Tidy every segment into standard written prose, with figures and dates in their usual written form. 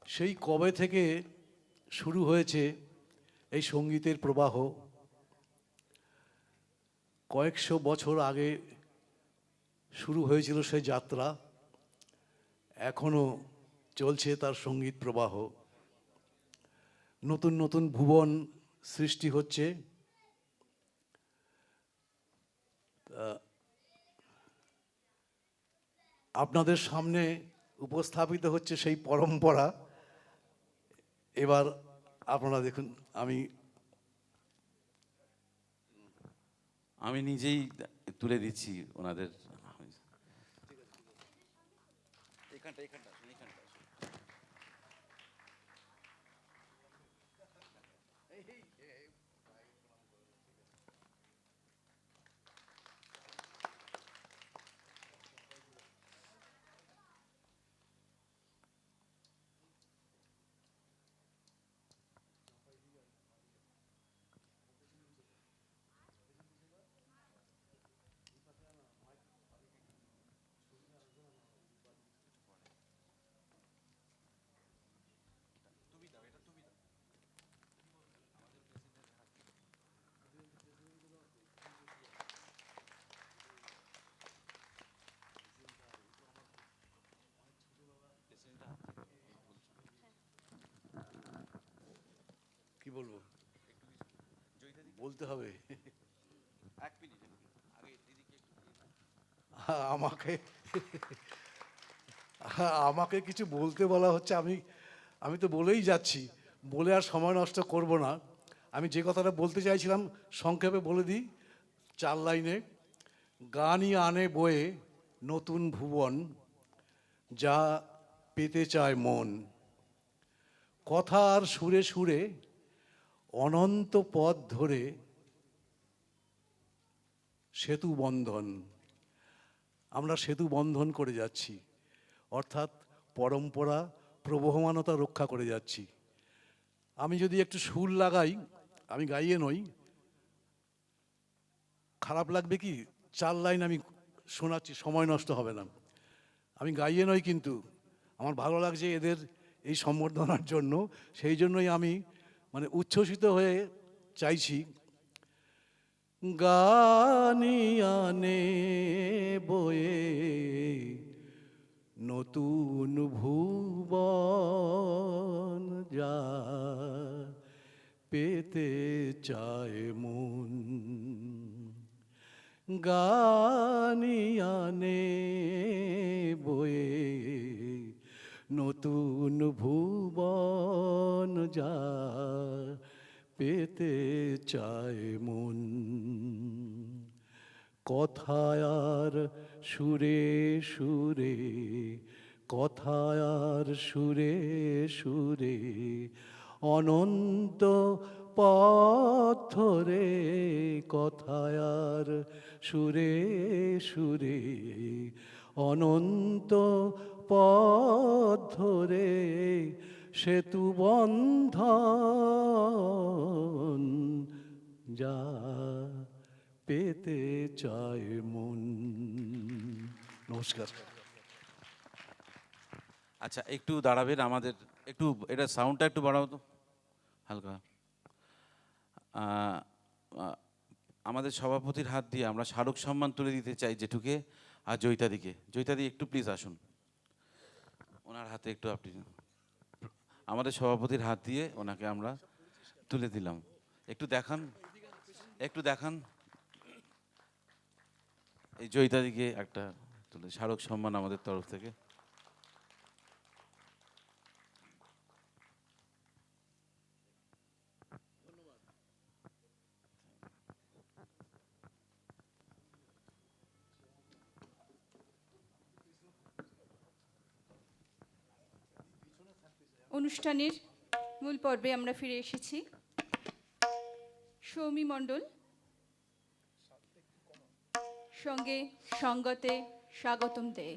সেই কবে থেকে শুরু হয়েছে এই সঙ্গীতের প্রবাহ। কয়েকশো বছর আগে শুরু হয়েছিল সেই যাত্রা, এখনো চলছে তার সঙ্গীত প্রবাহ। নতুন নতুন ভুবন সৃষ্টি হচ্ছে। আপনাদের সামনে উপস্থাপিত হচ্ছে সেই পরম্পরা। এবার আপনারা দেখুন, আমি আমি নিজেই তুলে দিচ্ছি ওনাদের। এখানটা এখানটা আসুন, এখানটা আসুন। কি বলবো, বলতে হবে। এক মিনিট আগে দিদিকে একটু দিয়ে দাও। আমাকে আমাকে কিছু বলতে বলা হচ্ছে, আমি আমি তো বলেই যাচ্ছি, বলে আর সময় নষ্ট করব না। আমি যে কথাটা বলতে চাইছিলাম সংক্ষেপে বলে দিই, 4 লাইনে। গানই আনে বয়ে নতুন ভুবন, যা পেতে চায় মন। কথার সুরে সুরে অনন্ত পথ ধরে সেতু বন্ধন। আমরা সেতু বন্ধন করে যাচ্ছি, অর্থাৎ পরম্পরা প্রবহমানতা রক্ষা করে যাচ্ছি। আমি যদি একটু সুর লাগাই, আমি গাইয়ে নই, খারাপ লাগবে কি? 4 লাইন আমি শোনাচ্ছি, সময় নষ্ট হবে না। আমি গাইয়ে নই, কিন্তু আমার ভালো লাগছে এদের এই সম্বর্ধনার জন্য। সেই জন্যই আমি মানে উচ্ছ্বসিত হয়ে চাইছি, গানিয়ানে বয়ে নতুন ভুবন, যা পেতে চায় মন। গানিয়ানে বয়ে নতুন ভুবন, যা পেতে চায় মন। কথায় আর সুরে সুরে, কথায় আর সুরে সুরে অনন্ত পথ ধরে, কথায় আর সুরে সুরে অনন্ত পথ ধরে সেতু বন্ধন, যা পেতে চায় মন। নমস্কার। আচ্ছা, একটু দাঁড়াবেন, আমাদের একটু এটা সাউন্ডটা একটু বাড়াও তো হালকা। আহ, আহ, আমাদের সভাপতির হাত দিয়ে আমরা স্মারক সম্মান তুলে দিতে চাই জেঠুকে আর জয়িতাদিকে। জয়িতাদি একটু প্লিজ আসুন, ওনার হাতে একটু আপনি। আমাদের সভাপতির হাত দিয়ে ওনাকে আমরা তুলে দিলাম। একটু দেখান, একটু দেখান এই জয়িতাদিকে একটা তুলে স্মারক সম্মান আমাদের তরফ থেকে। অনুষ্ঠানের মূল পর্বে আমরা ফিরে এসেছি। সৌমি মণ্ডল সঙ্গে সঙ্গতে স্বাগতম দে।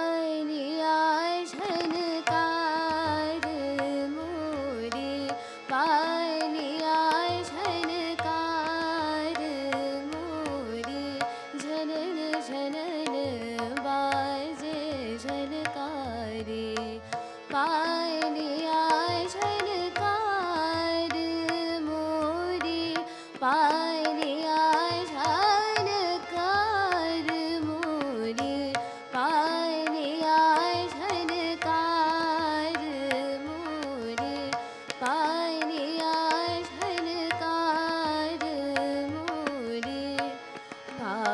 पायनियाय झनकार मोरे पायनियाय झनकार मोरे झनन झनन बाजे झनकारे पायनियाय झनकार मोरे पायनियाय झनकार मोरे पायनियाय झनकार मोरे पायनियाय झनकार मोरे पायनिया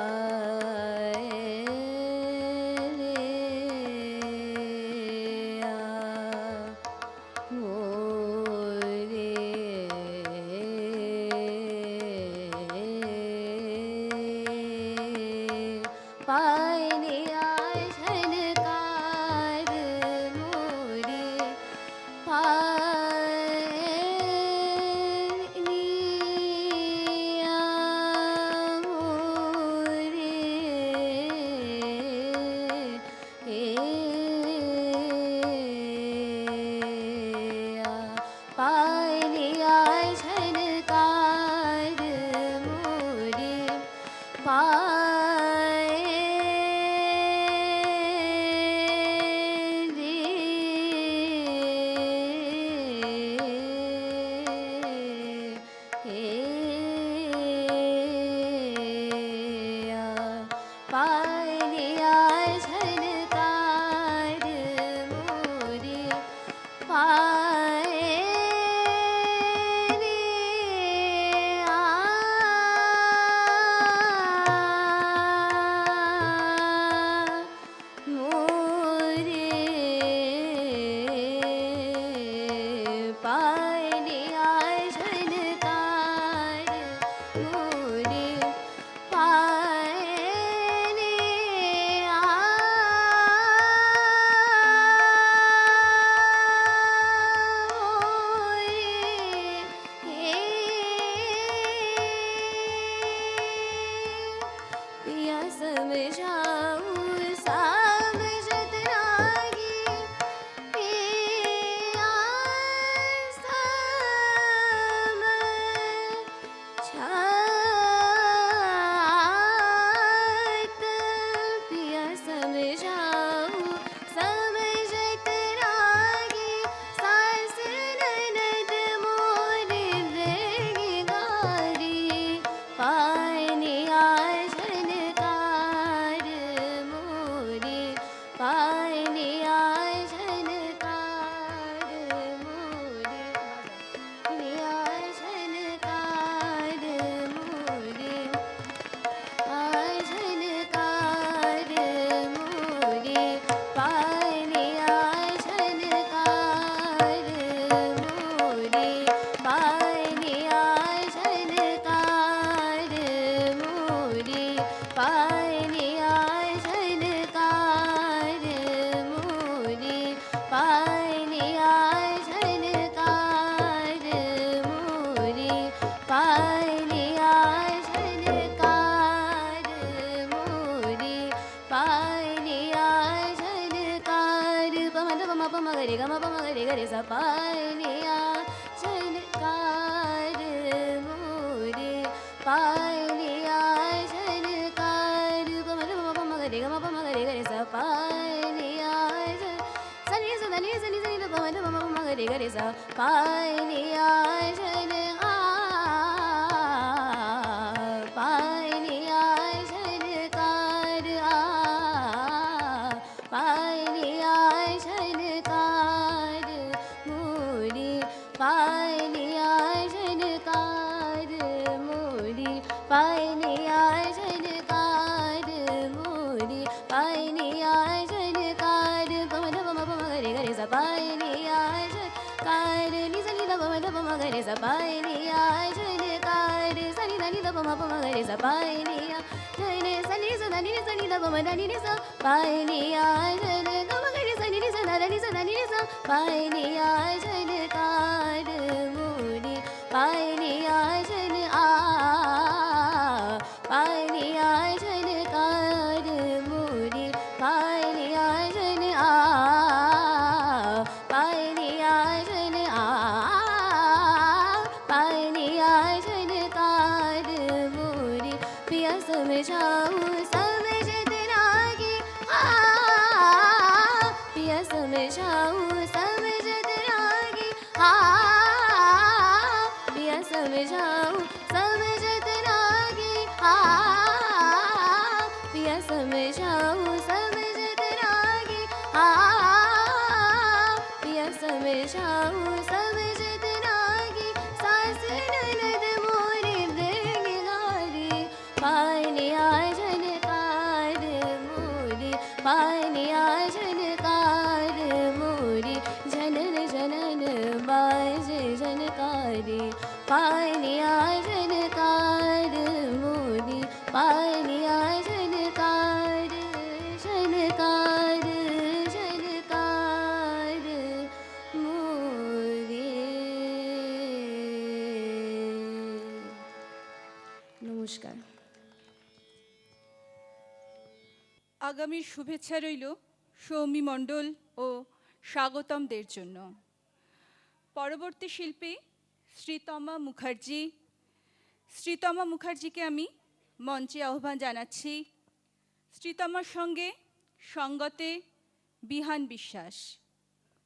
पायनियाय झनकार मोरे पायनिया पायनियाय झनकार मोरे पायनियाय झनकार मोरे पायनियाय झनकार मोरे पिया समझाऊं समझत रागी पिया समझात पिया समझाऊं समझत रागी सास ननद मोरे वेगी गारी पायनियाय झनकार मोरे पायनियाय झनकार मोरे पायनियाय झनकार मोरे पाय झनकार मोरे पायनियाय झनकार मोरे पायनियाय झनकार मोरे पायनियाय झनकार मोरे पायनियाय झनकार मोरे पायनियाय झनकार मोरे पायनियाय झनकार पमद पम पम गरे गम पम गरे गरे सा पायनिया झनकार मोरे पायनियाय झनकार पमद पम पम गरे गम पम गरे गरे सा पायनियाय सनी सनी सनी सनी पमद पम पम गरे गरे सा पायनियाय झनकार पायनियाय झनकार पायनियाय झनकार मोरे पायलिया झनकार मोरी पायलिया झनकार मोरी पायलिया झनकार गमन बम बम गरे गरे सा पायलिया झनकार नि सा नि दा बम दा बम गरे सा पायलिया झनकार सा नि दा नि दा बम बम गरे सा पायलिया झने सा नि सा दा नि सा नि दा बम दा नि सा पायलिया झन गम गरे सा नि सा दा नि सा दा नि सा पायलिया झनकार मोरी पायलिया झन पायलिया झनकार मोरी पायलिया झन पायलिया झन पायलिया झनकार मोरी पिया समझाऊं समझत रागी पिया समझाऊं समझत रागी पिया समझाऊं समझत रागी पिया समझाऊं समझत रागी पिया समझाऊं समझत रागी सास ननद मोरी मृंगारी पायलिया झनकार मोरी पायलिया झनकार मोरी जनन जनन बाजे झनकारी पायलिया झनकार मोरी पायलिया झनकार झनकार झनकार मोरी নমস্কার। আগামীর শুভেচ্ছা রইল সৌমি মণ্ডল ও স্বাগতমদের জন্য। পরবর্তী শিল্পী শ্রীতমা মুখার্জি। শ্রীতমা মুখার্জিকে আমি মঞ্চে আহ্বান জানাচ্ছি। শ্রীতমার সঙ্গে সঙ্গতে বিহান বিশ্বাস।